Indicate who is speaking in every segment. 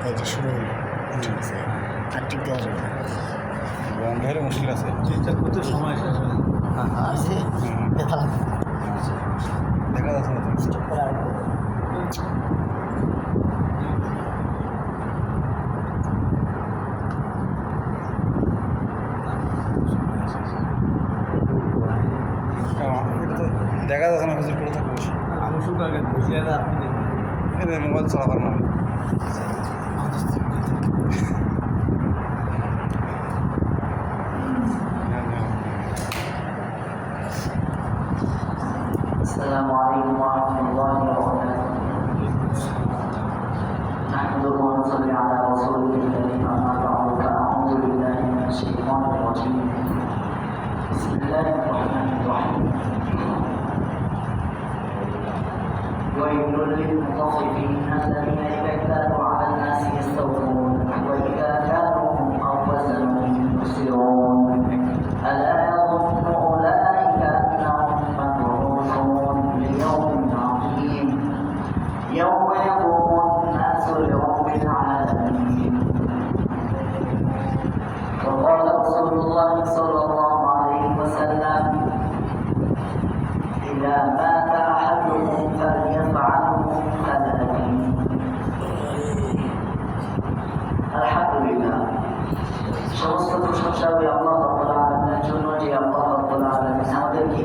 Speaker 1: এই যে শুরু হলো, ঠিক আছে, আর ঠিক দেওয়া যাবে না।
Speaker 2: বন্ধ হলে মুশকিল আছে।
Speaker 3: কত সময় শেষ হয়?
Speaker 1: আছে ব্যথা লাগবে।
Speaker 2: দেখা যাচ্ছে না তুমি।
Speaker 1: চুপ করে আর
Speaker 2: এটা তো দেখা যাচ্ছে না, হুজুর করে থাকবো।
Speaker 3: আমি শুধু আগে বুঝলে আপনি দেখবেন।
Speaker 2: এখানে মোবাইল চালাবার না।
Speaker 4: السلام عليكم ورحمة الله وبركاته. نحمده ونصلي على رسوله الكريم أما بعد فأعوذ بالله من الشيطان الرجيم. بسم الله الرحمن الرحيم. ويل للمطففين الذين إذا اكتالوا على الناس يستوفون وإذا كالوهم أو وزنوهم يخسرون. ألا يظن أولئك أنهم مبعوثون ليوم عظيم يوم يقوم الناس لرب العالمين. وقال رسول الله صلى الله عليه وسلم: إذا مات أحدكم فليفعله ثلاثين. الحمد لله. সমস্ত প্রশংসা আল্লাহ রাব্বুল আলামিনের জন্য, যে আল্লাহ রাব্বুল আলামিন আমাদেরকে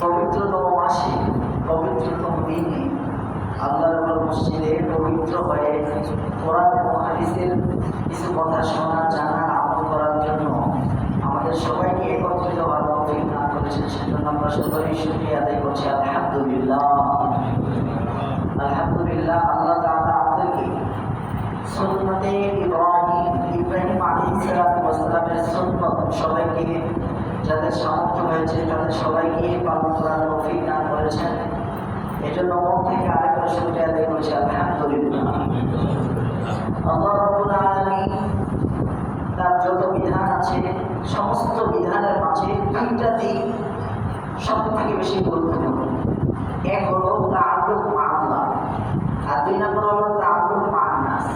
Speaker 4: পবিত্রতম মাসে পবিত্রতম দিনে আল্লাহর মসজিদে পবিত্র হয়ে কোরআন এবং হাদিসের কিছু কথা শোনা, জানা, আমল করার জন্য আমাদের সবাইকে একত্রিত হওয়ার তৌফিক দান করেছেন। সেজন্য আমরা সকলেই শুকরিয়া আদায় করছি। আলহামদুলিল্লাহ, আলহামদুলিল্লাহ। আল্লাহ তাআলা আমাদেরকে সুন্নতে ইব্রাহিম আলাইহিস সালামের সুন্নত সবাইকে, যাদের সামর্থ্য হয়েছে তাদের সবাইকে পালন করার তৌফিক দান করেছেন। এজন্য মন থেকে আরেকবার শুকরিয়া আদায় করছি। আলহামদুলিল্লাহ। আল্লাহ রাব্বুল আলামিন তার যত বিধান আছে সমস্ত বিধানের মাঝে দুইটা দিক সবথেকে বেশি গুরুত্বপূর্ণ। এক হলো তাআল্লুক মা আল্লাহ, আর দুই নম্বর হলো তাআল্লুক মা নাস।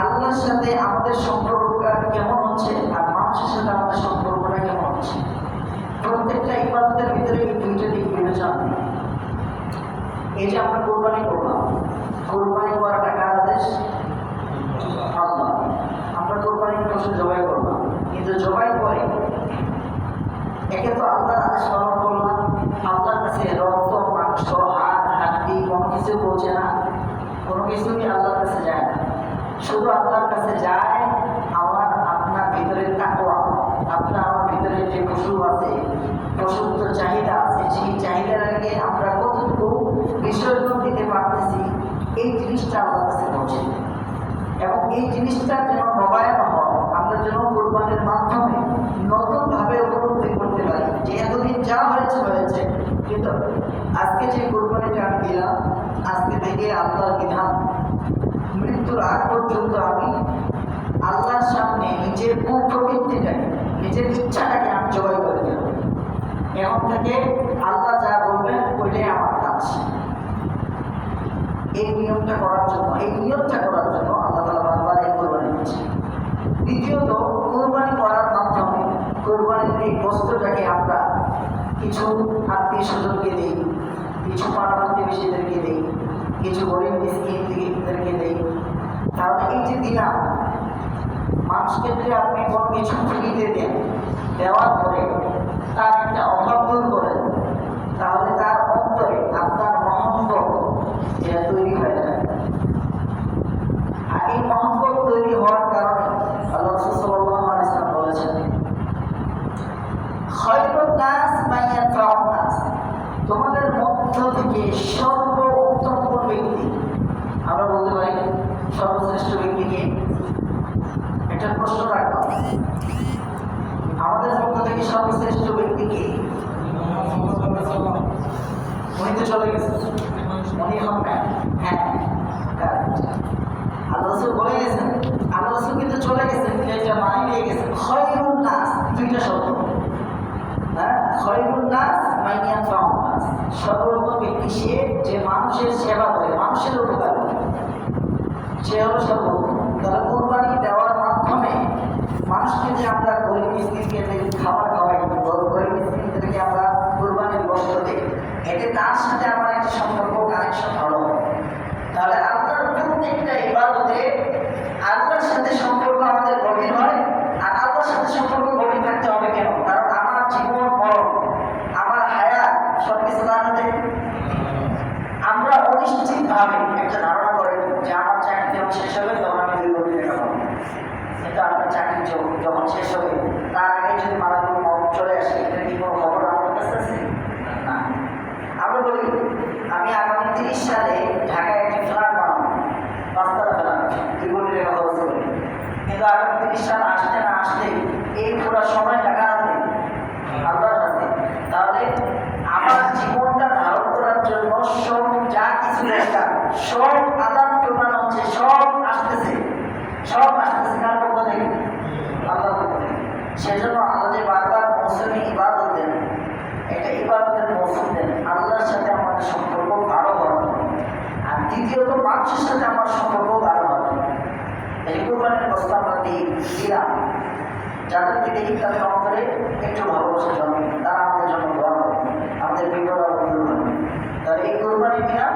Speaker 4: আল্লাহর সাথে আমাদের সম্পর্কটা কেমন হচ্ছে আর মানুষের সাথে আমাদের সম্পর্কটা কেমন হচ্ছে। প্রত্যেকটা ইবাদতের ভিতরে এই দুইটা দিক বিবেচনা। এই যে আমরা কোরবানি করলাম, কোরবানি করাটা কার আদেশ? আল্লাহ। আমরা কোরবানি পশু জবাই করলাম, কিন্তু জবাই করে একে তো আল্লাহর আদেশ পালন করলাম। আল্লাহর কাছে রক্ত, মাংস, হাড়, হাড্ডি কোনো কিছু পৌঁছে না, কোনো কিছুই আল্লাহর কাছে যায় না। শুধু আল্লাহর কাছে যায় আমার আপনার ভিতরে তাকওয়া, আপনার আমার ভিতরে যে পশু আছে, পশুর তো চাহিদা আছে, সেই চাহিদাটাকে আমরা কতটুকু বিসর্জন দিতে পারতেছি, এই জিনিসটা আল্লাহর কাছে পৌঁছে। এবং এই জিনিসটা যেন নবায়ন হয়, আমরা যেন কোরবানির মাধ্যমে নতুনভাবে উপলব্ধি করতে পারি যে এতদিন যা হয়েছে হয়েছে, কিন্তু আজকে যে কোরবানিটা আমি দিলাম, আজকে থেকে আল্লাহর বিধান মৃত্যুর আগ পর্যন্ত আমি আল্লাহর সামনে নিজের প্রবৃত্তিটাকে, নিজের ইচ্ছাটাকে আমি জবাই করে দেব। এখন থেকে আল্লাহ যা বলবেন ওইটাই আমার কাজ। এই নিয়মটা করার জন্য আল্লাহ তাআলা বারবার এই কোরবানি দিচ্ছে। দ্বিতীয়ত, কোরবানি করার মাধ্যমে কোরবানির এই বস্তুটাকে আমরা কিছু আত্মীয় স্বজনকে দিই, কিছু পাড়া প্রতিবেশীদেরকে দিই, কিছু গরিব মিসকিনদেরকে দিই। তাহলে এই যে দিলাম, মানুষকে যদি আপনি কোনো কিছু ফ্রিতে দেন, দেওয়ার পরে তার একটা অভাব দূর করেন, তাহলে তার অন্তরে আপনার মহব্বত যেটা তৈরি হয়ে যায়। আর এই মহব্বত তৈরি হওয়ার কারণে আল্লাহ রাসূল সাল্লাল্লাহু আলাইহি ওয়াসাল্লাম বলেছেন, খায়রুন নাস মান ইয়ানফাউন নাস, তোমাদের মধ্য থেকে সর্বোত্তম কোন ব্যক্তি? আমরা বলতে পারি সর্বশ্রেষ্ঠ ব্যক্তিকে। একটা প্রশ্ন রাখলাম, আমাদের মধ্য থেকে সর্বশ্রেষ্ঠ ব্যক্তিকে? উনি তো চলে গেছে, উনি এখন না। হ্যাঁ, আল্লাহ রাসূল বলে গেছেন, আল্লাহ রাসূল কিন্তু চলে গেছেন, এটা মানি নিয়ে গেছেন। খায়রুন নাস, দুইটা শব্দ। হ্যাঁ, খায়রুন নাস মান ইয়ানফাউন নাস, সর্বোত্তম ব্যক্তি সে যে মানুষের সেবা করে, মানুষের উপকার করে। সে হলো সর্বোত্তম। তাহলে কোরবানি দেওয়ার মাধ্যমে মানুষকে যে আমরা গরিব মিসকিনকে খাবার খাওয়াই, গরিব মিসকিনদেরকে আমরা কোরবানির গোশত দিই, এতে তার সাথে আমার একটা সম্পর্ক কানেকশন ভালো হয়। তাহলে আল্লাহর প্রত্যেকটা ইবাদতে আল্লাহর সাথে সম্পর্ক আমাদের গভীর হয়। আর আল্লাহর সাথে সম্পর্ক গভীর থাকতে হবে কেন? কারণ আমার জীবন মরণ, আমার হায়াত সবকিছু তার হাতে। আমরা অনিশ্চিতভাবে একটা ধারণা করি যে আমার চাকরি যখন শেষ হবে তখন আমি 2 কোটি টাকা পাবো, কিন্তু আপনার চাকরি যখন শেষ হবে তার আগে যদি মারাত্মক মত চলে আসে, এটা কি কোনো খবর আমার কাছে আছে? না। আমরা বলি আমি আগামী 30 সালে ঢাকায় একটি ফ্ল্যাট বানাবো, 5 তলা ফ্ল্যাট, 2 কোটি টাকা খরচ করে, কিন্তু আগামী 30 সাল আসতে না আসতে এই পুরো সময় টাকা হাতে আল্লাহর হাতে। তাহলে আমার জীবনটা ধারণ করার জন্য সব যা কিছু দরকার সব আদান প্রদান হচ্ছে, সব আসতেছে কার পক্ষ থেকে? আল্লাহর পক্ষ থেকে। সেজন্য আল্লাহ যে বারবার মৌসুমে ইবাদত দেন, একটা ইবাদতের মৌসুম দেন আল্লাহর সাথে আমাদের সম্পর্ক গাঢ় হওয়ার জন্য। আর দ্বিতীয়ত মানুষের সাথে আমার সম্পর্ক গাঢ় হওয়ার জন্য। এই কোরবানির প্রস্তাব আমরা দিলাম, যাদেরকে দেখি তাদের অন্তরে একটু ভালোবাসা জন্মে, তারা আমাদের জন্য দোয়া করে, আমাদের বিপদ আপদ দূর হবে। তাহলে এই কোরবানি দিলাম,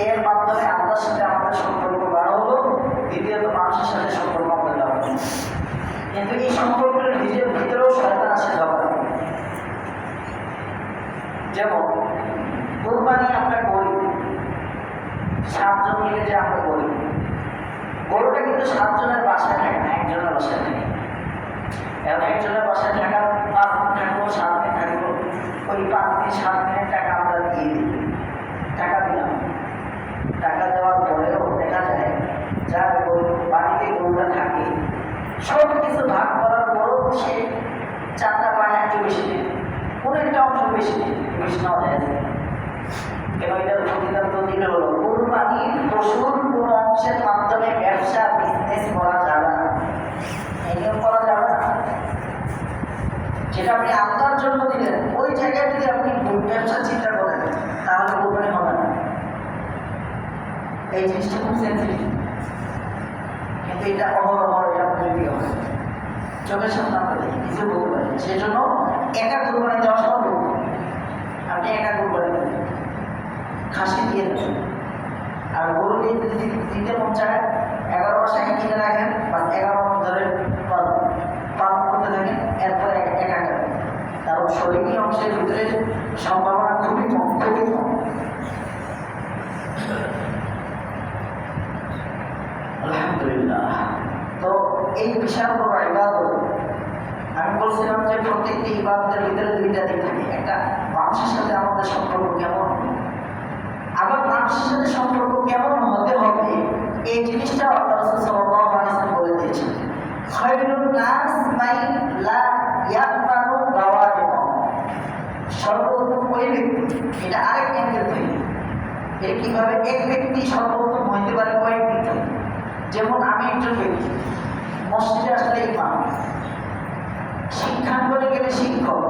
Speaker 4: এর মাধ্যমে আল্লাহর সাথে আমাদের সম্পর্ক গাঢ় হলো, দ্বিতীয়ত মানুষের সাথে সম্পর্ক আমাদের গাঢ় হলো। কিন্তু এই সম্পর্কের ভিতরেও শয়তান আসে দরকার। যেমন কোরবানি আমরা করি 7 জন মিলে, যে আমরা করি, গরুটা কিন্তু 7 জনের বাসায় থাকে না, একজনের বাসায় থাকে। এবং একজনের বাসায় থাকা 5 দিন থাকবো, 7 দিন থাকবো, ওই 5 দিন 7 দিনের টাকা আমরা দিয়ে দিই, টাকা দিলাম। টাকা দেওয়ার পরেও দেখা যায় যার বাড়িতে গরুটা থাকে সব কিছু ভাগ করার পরেও সে 4টা পায় একটু বেশি নেই, কোনো একটা অংশ বেশি নেই, বেশি নেওয়া যায় না। কেন? এটার সিদ্ধান্ত দিলে হলো কোরবানির পশুর কোন অংশের মাধ্যমে ব্যবসা বিজনেস করা যাবে না, এগুলো করা যাবে না। যেটা আপনি আপনার জন্য দিলেন ওই জায়গায় যদি আপনি ব্যবসা চিন্তা করেন তাহলে কোরবানি হবে না। এই জিনিসটা খুব সেন্সিটিভ, কিন্তু এটা অহরহ এটা তৈরি হবে, চোখের সামনে আমরা দেখি, কিছু বলতে পারি। সেই জন্য একা কোরবানি দেওয়া সম্ভব। আপনি একা কোরবানি দেবেন, খাসি দিয়ে দেবেন, আর গরু দিয়ে যদি দিতে মন চায় 11 মাস আগে কিনে রাখেন, বা 11 মাস ধরে পালন করতে থাকেন, এরপরে একা খাবেন। কারণ শরীরী অংশের ভিতরে সম্ভাবনা খুবই কম, খুবই কম। আলহামদুলিল্লাহ। তো এই বিশাল বড় ইবাদত, আমি বলছিলাম যে প্রত্যেকটি ইবাদতের ভিতরে 2টা দিক থাকে। একটা মানুষের সাথে আমাদের সম্পর্ক কেমন, আবার মানুষের সাথে সম্পর্ক কেমন হতে হবে এই জিনিসটা আল্লাহ রাসূল সাল্লাল্লাহু আলাইহি ওয়াসাল্লাম বলে দিয়েছেন। খায়রুন নাস মান লা ইয়াকবারু বাওয়ারিক, সর্বোত্তম ওই ব্যক্তি, এটা আরেক অ্যাঙ্গেল থেকে। এর কিভাবে এক ব্যক্তি সর্বোত্তম হইতে পারে কয়েক দিক থেকে। যেমন আমি একজন ব্যক্তি, মসজিদে আসলে ইমাম, শিক্ষাঙ্গনে গেলে শিক্ষক,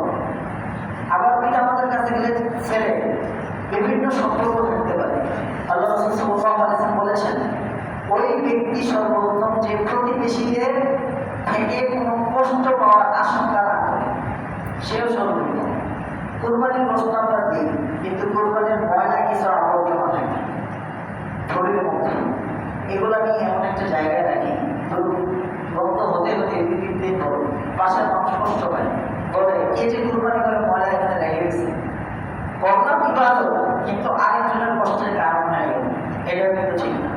Speaker 4: আবার পিতামাতার কাছে গেলে ছেলে, বিভিন্ন সম্পর্ক থাকতে পারে। আল্লাহ রাসূল সাল্লাল্লাহু আলাইহি ওয়াসাল্লাম বলেছেন ওই ব্যক্তি সর্বোত্তম যে প্রতিবেশীদের থেকে কোনো কষ্ট পাওয়ার আশঙ্কা না করে, সেও সর্বোত্তম। কোরবানির গোশত আমরা দিই, কিন্তু কোরবানির ময়লা কিছু আবর্জনা থাকে শরীরের মধ্যে, এগুলো নিয়ে এমন একটা জায়গায় রাখি, রক্ত হতে হতে 2-3 দিন পর পাশের মানুষ কষ্ট পায়, বলে এই যে কোরবানি করে ময়লা এখানে রেখে গেছে, করলাম ইবাদত কিন্তু আরেকজনের কষ্টের কারণ হয়ে গেল, এটা কিন্তু ঠিক না।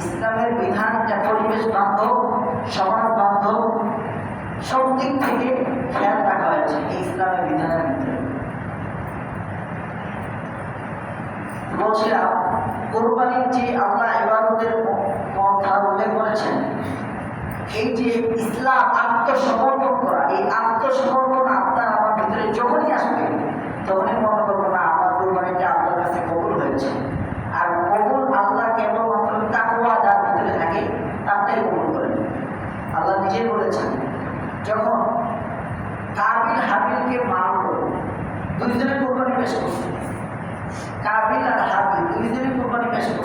Speaker 4: ইসলামের বিধানটা পরিবেশ বান্ধব, সমাজ বান্ধব, সব দিক থেকে খেয়াল রাখা হয়েছে এই ইসলামের বিধানের ভিতরে। বলছিলাম কোরবানির যে আল্লাহ ইবাদতের কথা উল্লেখ করেছেন, এই যে ইসলাম আত্মসমর্পণ করা, এই আত্মসমর্পণ আপনার আমার ভিতরে যখনই আসবে তখনই মনে করবো না আমার কোরবানিটা আল্লাহর কাছে কবুল হয়েছে। আর কবুল আল্লাহ কেবলমাত্র তাকওয়া যার ভিতরে থাকে তারটাই কবুল করেন। আল্লাহ নিজেই বলেছেন যখন কাবিল হাবিলকে মারল, 2 জনের কোরবানি পেশ করছে, কাবিল আর হাবিল 2 জনের কোরবানি পেশ করছে।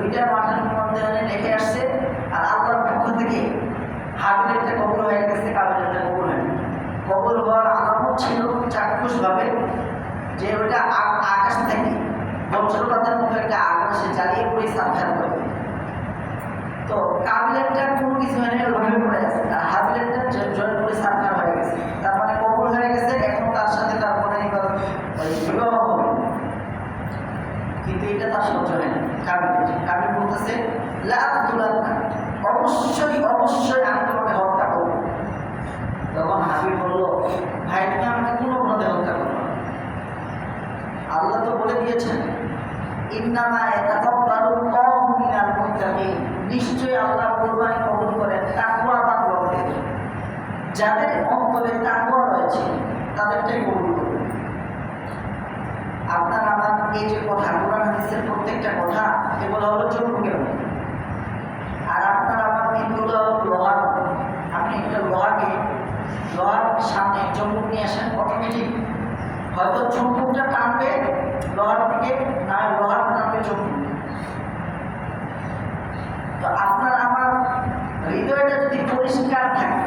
Speaker 4: দুইটা মাঠের মধ্যে রেখে আসছে, আর আল্লাহর পক্ষ থেকে হাবিলেরটা কবুল হয়ে গেছে, কাবিলেরটা কবুল হয়নি। কবুল হওয়ার আলামত ছিল চাক্ষুষভাবে যে ওইটা আকাশ থেকে বজ্রপাতের মতো একটা আকাশে জ্বালিয়ে পড়ে সাক্ষাৎ করে। তো কাবিলেরটা কোনো কিছু হয়নি, ওইভাবে পড়ে আছে, আর হাবিলেরটা জয় করে সাক্ষাৎ হয়ে গেছে। তার মানে কবুল হয়ে গেছে, এখন তার সাথে তার মনে বিবাহ হবে, কিন্তু এটা তার সহ্য হয় না। কাবিল বলতেছে অবশ্যই অবশ্যই আমি তোমাকে হত্যা করবো। তখন হাবিব বলল, ভাই তুমি আমাকে কোনো অপরাধে হত্যা করবো না, আল্লাহ তো বলে দিয়েছেন নিশ্চয়ই আল্লাহ কুরবানি কবুল করেন তাকওয়াবান লোকদের, যাদের অন্তরে তাকওয়া রয়েছে তাদেরটাই কবুল করবেন। আপনার আমার এই যে কথা, কোরআন হাদিসের প্রত্যেকটা কথা, এগুলো হলো চুম্বকের মতো। আর আপনার আমার এগুলো লোহার। আপনি একটা লোহার সামনে চুম্বক নিয়ে আসেন, অটোমেটিক হয়তো চুম্বকটা টানবে লোহার দিকে, না লোহার টানবে চুম্বক। তো আপনার আমার হৃদয়টা যদি পরিষ্কার থাকে,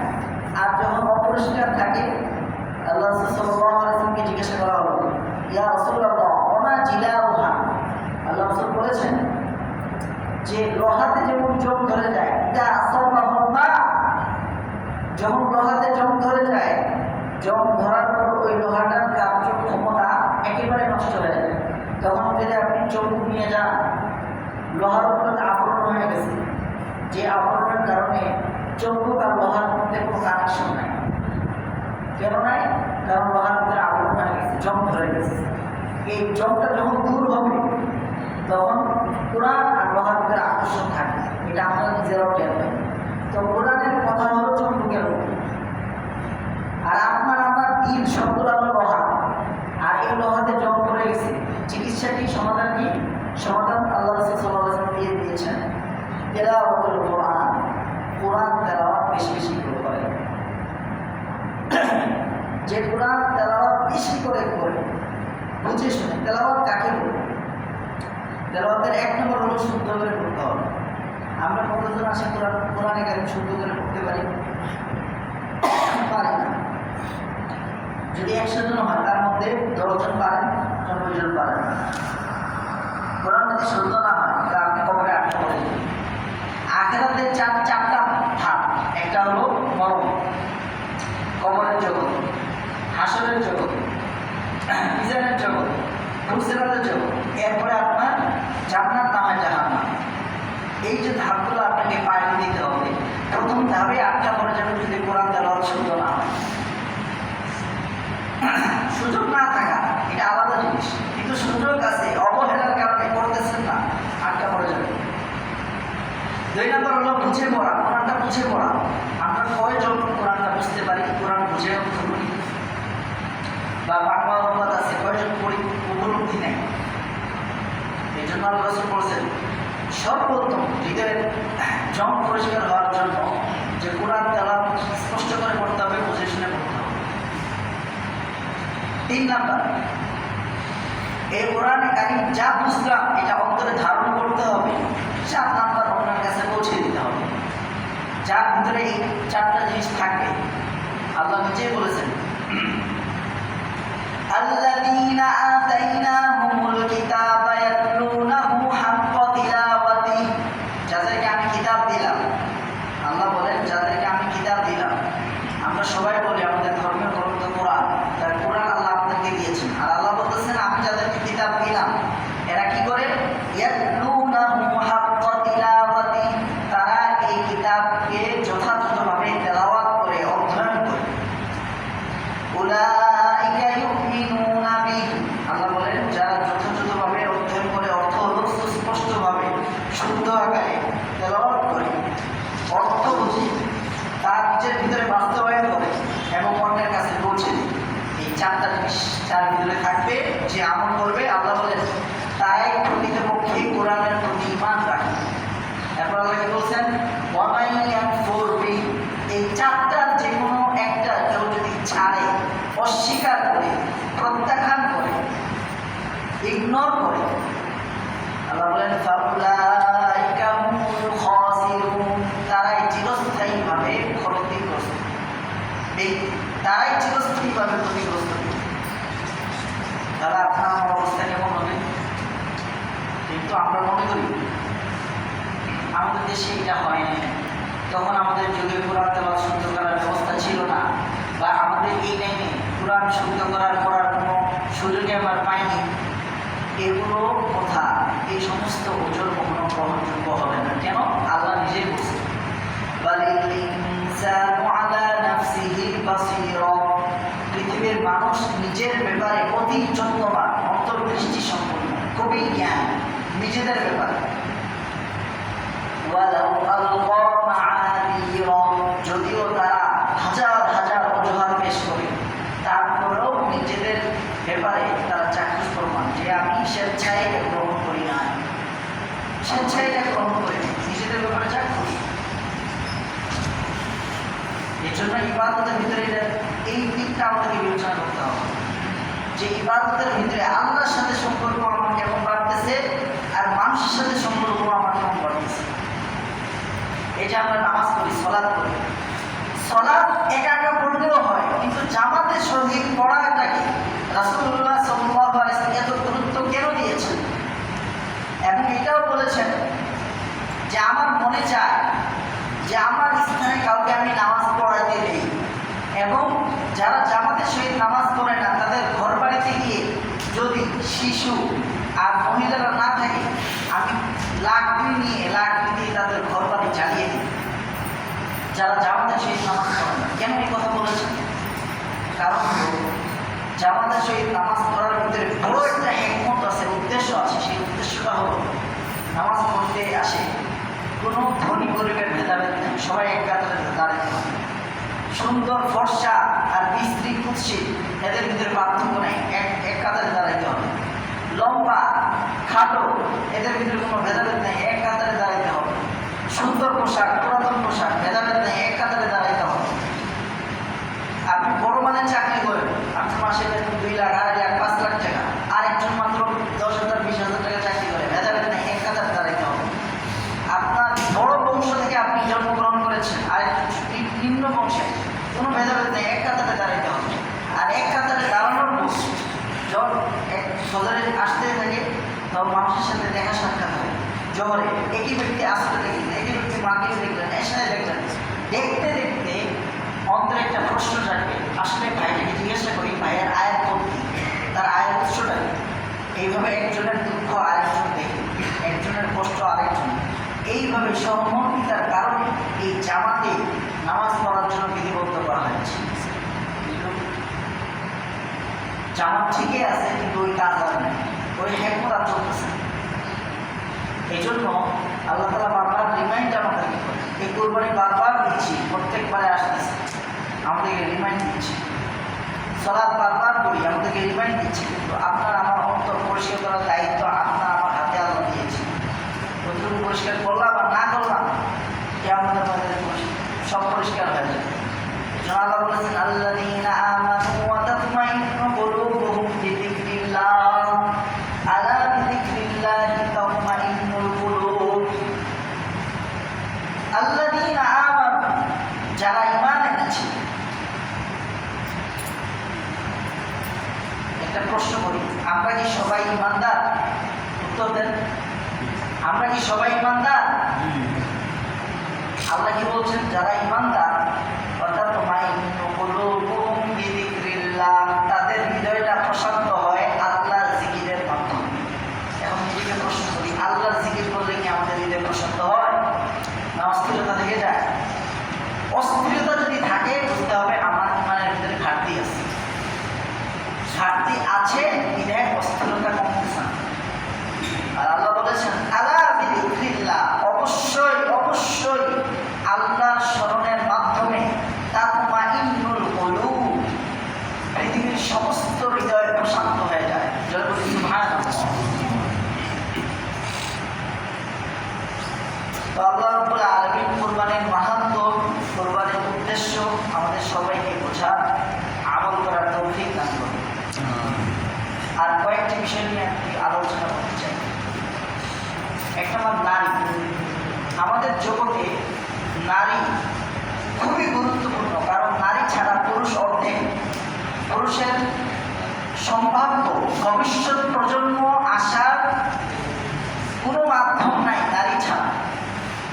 Speaker 4: আর যখন অপরিষ্কার থাকে, আল্লাহ সাল্লাল্লাহু আলাইহি ওয়াসাল্লামকে জিজ্ঞাসা করা হলো, ইয়া রাসূলুল্লাহ ওমা জিলাউহা, আল্লাহ রাসূল বলেছেন যে লোহাতে যেমন জং ধরে যায়, এটা আসাবাহুমা, যখন লোহাতে জং ধরে যায়, জং ধরার পর ওই লোহাটার কার্যক্ষমতা একেবারে নষ্ট হয়ে যায়। তখন যদি আপনি চৌকুট নিয়ে যান, লোহার উপরে আবরণ হয়ে গেছে, যে আবরণের কারণে চৌকুট আর লোহার মধ্যে কোনো কানেকশন নাই। কেন নাই? কারণ লোহার মধ্যে আবরণ হয়ে গেছে, জং ধরে গেছে। এই জংটা যখন দূর হবে, তখন কোরআন আর লোহার মধ্যে আকর্ষণ থাকবে, এটা আমরা নিজেরাও টের পাই। তো কোরআনের কথা হলো চৌকুটের মধ্যে, আর আপনার আমার দিল সবগুলো হলো লোহা, আর এই লোহাতে জং পড়ে গেছে। চিকিৎসা কি, সমাধান কি? সমাধান আল্লাহ রাসূল সাল্লাল্লাহু আলাইহি ওয়াসাল্লাম দিয়ে দিয়েছেন, তেলাওয়াতুল কোরআন, কোরআন তেলাওয়াত বেশি বেশি করে করে। যে কোরআন তেলাওয়াত বেশি করে করে বুঝে শুনে, তেলাওয়াত কাকে বলে? তেলাওয়াতের এক নম্বর হলো শুদ্ধ করে পড়তে হবে। আমরা কতজন আশা কোরআনে কারিম শুদ্ধ করে পড়তে পারি? পারি না। যদি 100 জন হয়, তার মধ্যে 10 জন পারেন, 90 জন পারেন না। কোরআন যদি শুদ্ধ না হয়, তাহলে আপনি কবরে আটকে পড়ে যাবেন। আখিরাতে চারটা ধাপ, একটা হলো মরণ, কবরের জগৎ, হাসরের জগৎ, মিজানের জগৎ, ফুলসিরাতের জগৎ, এরপরে আপনার জান্নাত নামে জাহান্নাম। এই যে ধাপগুলো আপনাকে পাড়ি দিতে হবে, প্রথম ধাপে আটকা পড়ে যাবে যদি কোরআন তেলাওয়াত শুদ্ধ না হয়। সুযোগ না থাকা এটা আলাদা জিনিস, কিন্তু সুযোগ আছে, অবহেলার কারণে করতেছেন না, আটকা পড়ে যাবে। 2 নম্বর হলো বুঝে পড়া, কোরআনটা বুঝে পড়া। আমরা কয়জন কোরআনটা বুঝতে পারি, কোরআন বুঝে অর্থ করি, বা বাংলা অনুবাদ আছে, কয়জন পড়ি উপলব্ধি নেই। এই জন্য আল্লাহ রাসূল বলেছেন, সর্বোত্তম হৃদয়ের জং পরিষ্কার হওয়ার জন্য যে কোরআন তেলাওয়াত স্পষ্ট করে পড়তে হবে, বুঝে শুনে পড়তে হবে। 3 নাম্বার, এই কোরআনে কারিম যা বুঝলাম এটা অন্তরে ধারণ করতে হবে। 4 নাম্বার, আপনার কাছে পৌঁছে দিতে হবে। যার ভিতরে এই 4টা জিনিস থাকবে, আল্লাহ নিজেই বলেছেন, আল্লাযীনা আতাইনাহুমুল কিতাবা ইয়াতলুনাহু হাক্কা তিলাওয়াতিহি, যাদেরকে আমি কিতাব দিলাম। আল্লাহ বলেন, যাদেরকে আমি কিতাব দিলাম। আমরা সবাই বলি আমাদের ধর্মীয় গ্রন্থ কোরআন, তার কোরআন আল্লাহ আপনাদেরকে দিয়েছেন। আর আল্লাহ বলতেছেন, আমি যাদেরকে কিতাব দিলাম, এরা কি করে? ইয়াতলুনাহু হাক্কা তিলাওয়াতিহি, তারা এই কিতাবকে যথাযথভাবে তেলাওয়াত করে, অধ্যয়ন করে। উলাইকা ইউমিনুনা বিহি, আল্লাহ বলেন, যারা যথাযথভাবে অধ্যয়ন করে, অর্থ হলো সুস্পষ্টভাবে শুদ্ধ আকারে তেলাওয়াত করে, অর্থ বুঝে, তার নিজের ভিতরে বাস্তবায়ন করে এবং অন্যের কাছে পৌঁছে দেয়। এই 4টা জিনিস যার ভিতরে থাকবে, যে আমল করবে, আল্লাহ বলেন, তারাই প্রকৃতপক্ষে কোরআনের প্রতি ঈমান রাখে। এরপর আল্লাহ বলছেন, ওয়ামান ইয়াকফুর বিহি, এই 4টার যে কোনো একটা কেউ যদি ছাড়ে, অস্বীকার করে, প্রত্যাখ্যান করে, ইগনোর করে, আল্লাহ বলেন, ফাউলাই উলাইকা হুমুল খাসিরুন, তারাই চিরস্থায়ীভাবে ক্ষতিগ্রস্ত ব্যক্তি, তারাই চিরস্থায়ীভাবে ক্ষতিগ্রস্ত। তাহলে আপনার আমার অবস্থা কেমন হবে? কিন্তু আমরা মনে করি আমাদের দেশে এটা হয় না, তখন আমাদের যুগে কোরআন তেলাওয়াত শুদ্ধ করার ব্যবস্থা ছিল না, বা আমাদের এই টাইমে কোরআন শুদ্ধ করার কোনো সুযোগে আমরা পাইনি, এগুলো কথা, এই সমস্ত ওজন কখনো গ্রহণযোগ্য হবে না। কেন? আল্লাহ নিজেই বলছে বালিল ইনসানু আলা নাফসিহি বাসীরা, পৃথিবীর মানুষ নিজের ব্যাপারে অতি যত্নবান, অন্তর্দৃষ্টি সম্পন্ন, খুবই জ্ঞান নিজেদের ব্যাপারে। ওয়ালাউ আলকা মাআযিরা, যদিও তারা হাজার হাজার অজুহাত পেশ করে, তারপরেও নিজেদের ব্যাপারে তারা চাক্ষুষ প্রমাণ যে আমি স্বেচ্ছায় এটা গ্রহণ করি না, স্বেচ্ছায় এটা গ্রহণ করি না, নিজেদের ব্যাপারে চাক্ষুষ। এই জন্য ইবাদতের ভিতরে এই দিকটা আমাদেরকে বিবেচনা করতে হবে যে ইবাদতের ভিতরে আল্লাহর সাথে সম্পর্ক আমার কেমন বাড়তেছে আর মানুষের সাথে সম্পর্ক আমার কেমন বাড়তেছে। এটা আমরা নামাজ পড়ি, সলাৎ করি, সলাৎ একা একা পড়লেও হয়, কিন্তু জামাতের সহিত পড়াটাকে রাসূলুল্লাহ সাল্লাল্লাহু আলাইহি ওয়াসাল্লাম এত গুরুত্ব কেন দিয়েছেন? এবং এটাও বলেছেন যে আমার মনে চায় যে আমার স্থানে কাউকে আমি নামাজ পড়াইতে দেই, এবং যারা জামাতের সহিত নামাজ পড়ে না তাদের ঘর বাড়িতে গিয়ে যদি শিশু আর মহিলারা না থাকে, আমি লাকড়ি দিয়ে তাদের ঘর বাড়ি জ্বালিয়ে দিই, যারা জামাতের সহিত নামাজ পড়ে না। কেন এই কথা বলেছেন? কারণ জামাতের সহিত নামাজ পড়ার ভিতরে বড় একটা হিকমত আছে, উদ্দেশ্য আছে। সেই উদ্দেশ্যটা হলো নামাজ পড়তে আসে কোনো ধনী গরিবের ভেদাভেদ নেই, সবাই এক কাতারে দাঁড়াতে হবে। সুন্দর ফর্সা আর বিশ্রী কুৎসিত এদের ভিতরে পার্থক্য নেই, এক কাতারে দাঁড়াইতে হবে। লম্বা খাটো এদের ভিতরে কোনো ভেদাভেদ নেই, এক কাতারে দাঁড়াইতে হবে। সুন্দর পোশাক পুরাতন পোশাক ভেদাভেদ নেই, এক কাতারে দাঁড়াইতে হবে। আপনি বড় মানের চাকরি করেন, আপনি মাসে বেতন 2 লাখ 2.5 লাখ 5 লাখ টাকা, আরেকজন মাত্র 10,000 20,000 টাকা চাকরি করে, ভেদাভেদ নেই, এক কাতারে দাঁড়াইতে হবে। আপনার বড় বংশ থেকে আপনি জন্মগ্রহণ করেছেন, আরেকজন নিম্ন বংশে, কোনো ভেদাভেদ নেই, এক কাতারে দাঁড়াইতে হবে। আর এক কাতারে দাঁড়ানোর পর যখন এক সদরে আসতে থাকে তখন মানুষের সাথে দেখা সাক্ষাৎ হয়। জহরে একই ব্যক্তি আসতে দেখলেন, একই ব্যক্তি মাকে দেখলেন, এসায় দেখলেন, দেখতে দেখতে অন্তরে একটা প্রশ্ন জাগবে, আসলে ভাইটাকে জিজ্ঞাসা করি ভাইয়ের আয়ের পদ্ধতি, তার আয়ের উৎসটা কি? এইভাবে একজনের দুঃখ আরেকজন দেখে, একজনের কষ্ট আরেকজন, এইভাবে সহমর্মিতার কারণে এই জামাতে নামাজ পড়ার জন্য বিধিবদ্ধ করা হয়েছে। জামাত ঠিকই আছে, কিন্তু ওই কাজ আর নেই, ওই হিকমত আর চলতেছে। এই জন্য আল্লাহ তাআলা বারবার রিমাইন্ড আমাদেরকে করে, এই কোরবানি বারবার দিচ্ছি, প্রত্যেকবারে আসতেছে, আমাদেরকে রিমাইন্ড দিচ্ছি। সলাৎ বারবার করি, আমাদেরকে রিমাইন্ড দিচ্ছি, কিন্তু আপনার আমার অন্তর পরিষ্কার করার দায়িত্ব আপনার আমার হাতে আল্লাহ দিয়েছে। কতটুকু পরিষ্কার করলাম আর না করলাম, কিয়ামতের ময়দানে সব পরিষ্কার হয়ে যাবে। আল্লাহ বলেছেন আল্লাযীনা আমানু ওয়া তাতমাইন্নু কুলুবুহুম বিযিকরিল্লাহ, আলা বিযিকরিল্লাহি তাতমাইন্নুল কুলুব। আল্লাযীনা আমানু, যারা ঈমান এনেছে। একটা প্রশ্ন করি, আমরা কি সবাই ঈমানদার? উত্তর দেন, আমরা কি সবাই ঈমানদার? আল্লাহ কি বলছেন? যারা ঈমানদার অর্থাৎ তাদের হৃদয়টা প্রশান্ত হয় আল্লাহর জিকিরের মাধ্যমে। এখন নিজেকে প্রশ্ন করি, আল্লাহর জিকির করলে কি আমাদের হৃদয় প্রশান্ত হয় না অস্থিরতা থেকে যায়? অস্থিরতা যদি থাকে বুঝতে হবে আমার ইমানের ভিতরে ঘাটতি আছে, ঘাটতি আছে, বিধায় অস্থিরতা কমতেছে। আর আল্লাহ বলেছেন আলা বিযিকরিল্লাহ, অবশ্যই অবশ্যই আল্লাহর স্মরণের মাধ্যমে তাতমাইন্নুল কুলুব, পৃথিবীর সমস্ত হৃদয় প্রশান্ত হয়ে যায়। জয় বলি সুবহানাল্লাহ। তো আল্লাহ রাব্বুল আলামিন কুরবানির মাহাত্ম্য, কুরবানির উদ্দেশ্য আমাদের সবাইকে বোঝার, আমল করার তৌফিক দান করুন। আর কয়েকটি বিষয় নিয়ে আলোচনা করতে চাই। একটা নারী আমাদের জগতে নারী খুবই গুরুত্বপূর্ণ, কারণ নারী ছাড়া পুরুষ অর্ধেক। পুরুষের সম্ভাব্য ভবিষ্যৎ প্রজন্ম আসার কোনো মাধ্যম নাই নারী ছাড়া।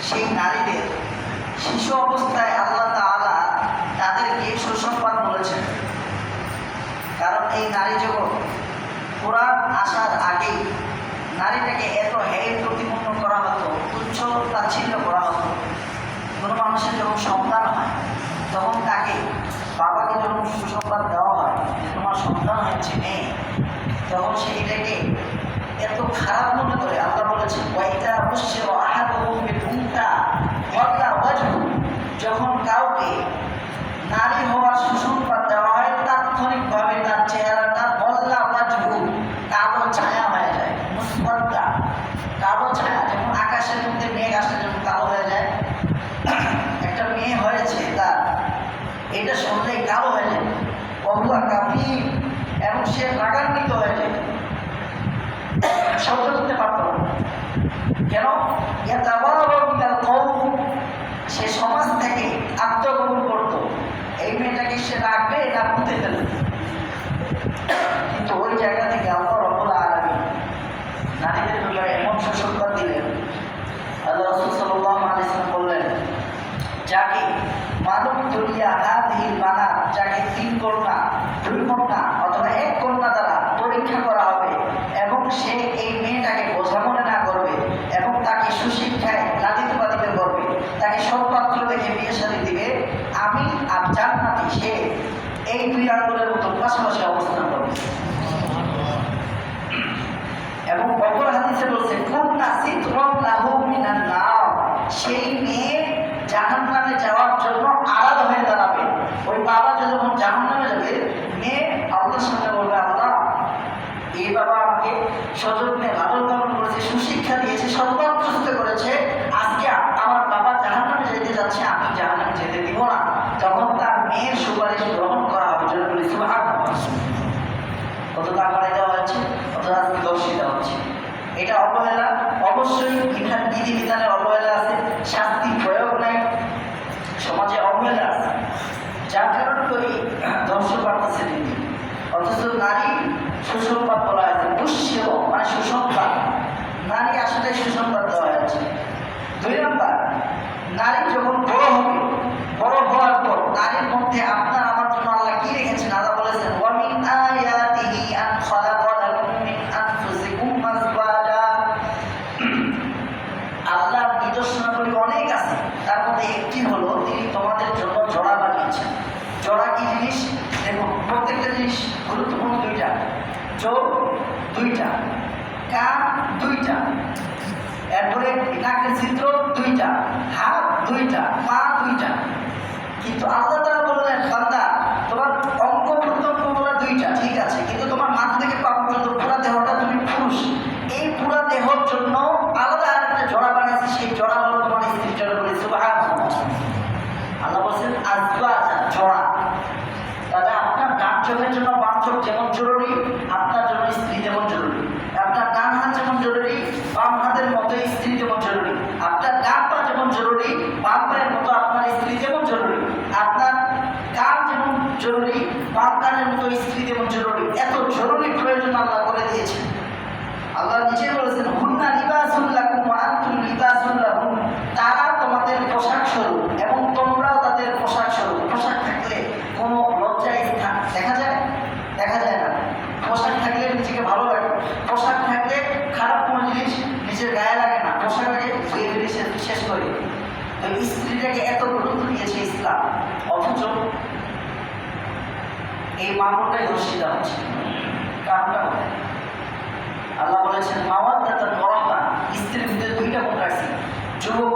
Speaker 4: সেই নারীদের শিশু অবস্থায় আল্লাহ তাআলা তাদেরকে সুসংবাদ বলেছেন, কারণ এই নারী জগৎ কোরআন আসার আগেই নারীটাকে এত হেয় প্রতিপন্ন করা হতো, তুচ্ছ তাচ্ছিল্য করা হতো। কোনো মানুষের যখন সন্তান হয় তখন তাকে বাবাকে যখন সুসংবাদ দেওয়া হয় যে তোমার সন্তান হয়েছে মেয়ে, তখন সেইটাকে এত খারাপ মনে করে আল্লাহ বলেছেন ওয়াইদা বুশিরা আহাদুহুম বিল-উনসা ওয়াল্লা ওয়াজহু, যখন কাউকে নারী হওয়ার সুসংবাদ দেওয়া হয় তাৎক্ষণিকভাবে তার চেহারাটা ওয়াল্লা ওয়াজহু কালো ছায়া হয়ে যায়, মুসওয়াদ্দা কালো ছায়া, যেমন আকাশের মধ্যে মেঘ আসলে যখন কালো হয়ে যায়, একটা মেয়ে হয়েছে তার এটা শুনলেই কালো হয়ে যায়, অহুয়া কাফির, এবং সে রাগান্বিত হয়ে যায়, সহ্য করতে পারত না। কেন? সে সমাজ থেকে আত্মগোপন করত, এই মেয়েটাকে সে রাখবে না পুঁতে ফেলবে। কিন্তু ওই জায়গা থেকে আল্লাহ রাব্বুল আলামিন নারীদের ব্যাপারে এমন সুসংবাদ দিলেন, আল্লাহ রাসূল সাল্লাল্লাহু আলাইহি ওয়াসাল্লাম বললেন, যাকে মানব দুনিয়া হাদিহিল বানাত, যাকে 3 কন্যা 2 কন্যা অথবা 1 কন্যা দ্বারা পরীক্ষা করা হবে এবং সে এই মেয়েটাকে বোঝা মনে না করবে এবং তাকে সুশিক্ষায় লালিত পালিত করবে, তাকে সৎপাত্র দেখে বিয়ে শাদী দিবে, আমি আর জান্নাতি সে এই 2 আঙ্গুলের মতো পাশাপাশি অবস্থান করবে। এবং অপর হাদিসে বলছে কুন্না সিতরান লাহু মিনান নার, সেই মেয়ে জাহান্নামে যাওয়ার জন্য আড়াল হয়ে দাঁড়াবে। ওই বাবা যখন জাহান্নামে যাবে, মেয়ে আল্লাহর সামনে বলবে, আল্লাহ এই বাবা আমাকে সযত্নে লালন পালন করেছে, সুশিক্ষা দিয়েছে, সর্বত্রস্ত করেছে, আজকে আমার বাবা জাহান্নামে যেতে যাচ্ছে, আমি জাহান্নামে যেতে দিব না। তখন তার মেয়ের সুপারিশ গ্রহণ করা হবে। জন্য বলি সুবহানাল্লাহ। কত টাকা দেওয়া হচ্ছে, কত আজকে দর্শী দেওয়া হচ্ছে, এটা অবহেলা। অবশ্যই বিধান বিধিবিধানের অবহেলা আছে, শাস্তি প্রয়োগ নাই, সমাজে অবহেলা আছে, যার কারণ করে ধ্বংস পাচ্ছে তিনি। অথচ নারী সুসংবাদ বলা হয়েছে, বুশির মানে সুসংবাদ, নারী আসলে সুসংবাদ দেওয়া হয়েছে। 2 নম্বর, নারী যখন বড় হবে, বড় হওয়ার পর নারীর মধ্যে আপনার আমার জন্য আল্লাহ কি রেখেছেন? আল্লাহ বলেছেন ওয়ামিন আয়াতিহি আন খালাকা লাকুম মিন আনফুসিকুম আজওয়াজা, আল্লাহর নিদর্শনাবলী অনেক আছে, তার মধ্যে একটি হলো তিনি তোমাদের জন্য জোড়া বানিয়েছেন। জোড়া কি জিনিস? দেখুন, প্রত্যেকটা জিনিস গুরুত্বপূর্ণ। 2টা চোখ, 2টা কান, 2টা, এরপরে নাকের চিত্র, 2টা হাত, 2টা পা, 2টা। কিন্তু আল্লাহ তাআলা বললেন, বান্দা তোমার অঙ্গ প্রত্যঙ্গগুলো 2টা ঠিক আছে, কিন্তু তোমার মাথা থেকে পা পর্যন্ত পুরো দেহটা তুমি পুরুষ, এই পুরো দেহর জন্য আলাদা আরেকটা জোড়া বানিয়েছে, সেই জোড়া হলো তোমার স্ত্রীর জোড়া। বলে সুবহানাল্লাহ। আল্লাহ বলছেন আজওয়াজা, জোড়া। তাহলে আপনার ডান চোখের জন্য বাম চোখ যেমন জরুরি, আপনার জন্য স্ত্রী যেমন জরুরি। আপনার ডান হাত যেমন জরুরি, বাম হাতের মতো স্ত্রী যেমন জরুরি। আপনার ডান পা যেমন জরুরি, বাম পায়ের মতো আপনার স্ত্রী যেমন জরুরি। আপনার কান যেমন জরুরি, বাম কানের মতো স্ত্রী যেমন জরুরি। এত জরুরি প্রয়োজন আল্লাহ করে দিয়েছেন। আল্লাহ নিজে বলেছেন হুন্না লিবাসুল লাকুম ওয়া আনতুম লিবাসুল লাহুম, তারা তোমাদের পোশাক স্বরূপ এবং তোমরাও তাদের পোশাক স্বরূপ। পোশাক থাকলে কোনো লজ্জায় দেখা যায়? দেখা যায় না। পোশাক থাকলে নিজেকে ভালো লাগে, পোশাক থাকলে খারাপ কোনো জিনিস নিজের গায়ে লাগে না, পোশাক আগে ধুয়ে ফেলে শেষ করে। তো স্ত্রীটাকে এত গুরুত্ব দিয়েছে ইসলাম, অথচ এই মামলাটাই ধর্ষিত হচ্ছে। কারণটা কোথায়? আল্লাহ বলেছেন মাওয়াদ্দাতান ওয়া রাহমা, স্ত্রীর ভিতরে 2টা গুণ রাখছি।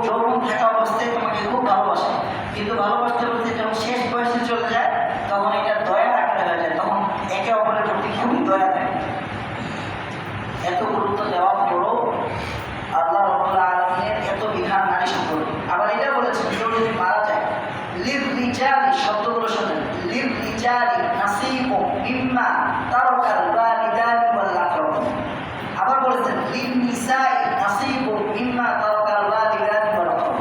Speaker 4: যৌবন থাকা অবস্থায় তোমাকে খুব ভালোবাসে, কিন্তু ভালোবাসতে বলতে যখন শেষ বয়সে চলে যায় তখন এটা দয়ার আকারে হয়ে যায়, তখন একে অপরের প্রতি খুবই দয়া দেয়। এত গুরুত্ব দেওয়ার পরও আল্লাহ রাব্বুল আলামিনের এত বিধান নারী সম্পর্কে। আবার এটা বলেছেন কেউ যদি মারা যায়, লির রিজালি, শব্দগুলো শোনেন, লির রিজালি নাসিবু মিম্মা তারাকাল ওয়ালিদানি ওয়াল আকরাবুন। আবার বলেছেন লিন নিসাই নাসিবু মিম্মা তারাকাল ওয়ালিদানি ওয়াল আকরাবুন।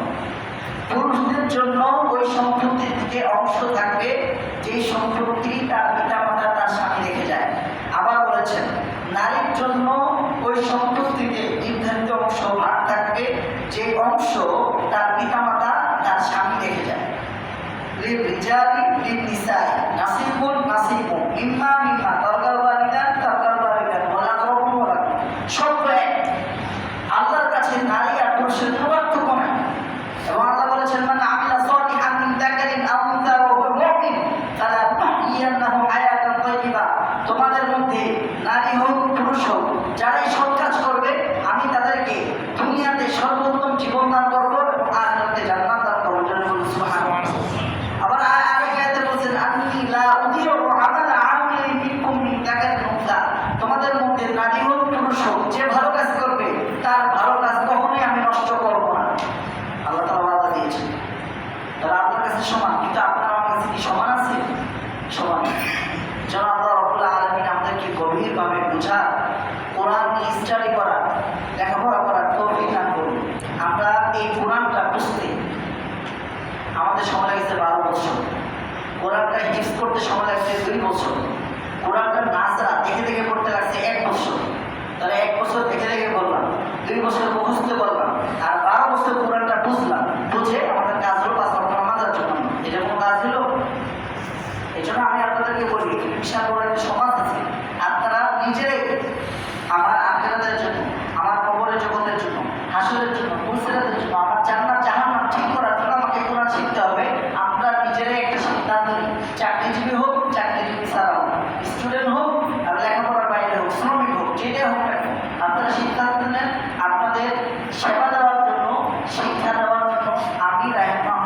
Speaker 4: নারীর জন্য ওই সম্পত্তিতে নির্ধারিত অংশ ভাগ থাকবে, যে অংশ তার পিতামাতা তার স্বামী রেখে যায়। লিরিজালি লিনিসাই নাসিবুন নাসিবুন মিম্মা মিম্মা তরকার বারিদান ওয়ালা করবুন ওয়ালা, সব এক। আল্লাহর কাছে নারী আর পুরুষের কোনো পার্থক্য নাই। এবং আল্লাহ বলেছেন, মানে আমিলা সালিহান মিন যাকারিন আও উনসা ওয়া হুয়া মুমিন ফালানুহইয়ান্নাহু হায়াতান তাইয়্যিবা। তোমাদের মধ্যে নারী হোক পুরুষ হোক, যারাই সৎ কাজ করবে আমি তাদেরকে দুনিয়াতে সর্বোত্তম জীবন দান করবো এবং আখিরাতে জান্নাত দান করবো। সুবহানাল্লাহ। আবার আরেক আয়াতে বলেছেন, আন্নী লা উদিউ আমালা আমিলিন মিনকুম মিন যাকারিন ওয়া উনসা। তোমাদের মধ্যে নারী হোক পুরুষ হোক, যে ভালো কাজ করবে তার ভালো কাজ কখনোই আমি নষ্ট করবো না। আল্লাহ তাআলা ওয়াদা দিয়েছেন। তারা আপনার কাছে সমান, কিন্তু আপনার আমার কাছে কি সমান আছে? সমান। যেন আল্লাহ রাব্বুল আলামিন আমাদেরকে গভীরভাবে বোঝা, কোরআন স্টাডি করা, লেখাপড়া করার তৌফিক দান করুন। আমরা এই কোরআনটা বুঝতে আমাদের সময় লাগছে 12 বছর, কোরআনটা হিফজ করতে সময় লাগছে 2 বছর, কোরআনটা নাজরা দেখে দেখে পড়তে লাগছে 1 বছর। তাহলে 1 বছর দেখে দেখে বললাম, 2 বছর মুখস্থ করলাম, আর 12 বছর কোরআনটা বুঝলাম। বুঝে আমাদের কাজ হলো 5 ওয়াক্ত নামাজের জন্য। এটা কোনো কাজ হলো? এই জন্য আমি আপনাদেরকে বলি, বিশাল বড় একটা সমাজ আছে, আপনারা নিজেরাই আমার আখিরাতের জন্য, আমার কবরের জগতের জন্য, হাসরের জন্য, পুলসিরাতের জন্য, আমার জান্নাত জাহান্নাম ঠিক করার জন্য আমাকে কোরআন শিখতে হবে। আপনারা নিজেরাই একটা সিদ্ধান্ত নিন। চাকরিজীবী হোক, চাকরিজীবী ছাড়া হোক, স্টুডেন্ট হোক, আর লেখাপড়ার বাইরে হোক, শ্রমিক হোক, যেটাই হোক না কেন, আপনারা সিদ্ধান্ত নেন আপনাদের সেবা দেওয়ার জন্য, শিক্ষা দেওয়ার জন্য আমি রাহিমাহ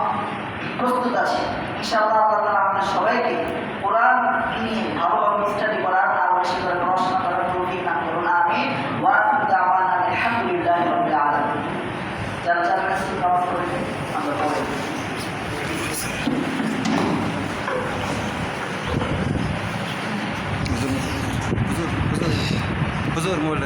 Speaker 4: প্রস্তুত আছি। ইনশাআল্লাহ আল্লাহ তাআলা আপনাদের সবাইকে কোরআন নিয়ে ভালোভাবে স্টাডি করার আর বেশি করে পড়াশোনা করার তৌফিক দান করুন। আমিন। ওয়া আখিরু দাওয়ানা আলহামদুলিল্লাহি রাব্বিল আলামিন। যারা যারা কাছে নামাজ পড়েন আমরা পড়ি।
Speaker 2: হুজুর মোবাইল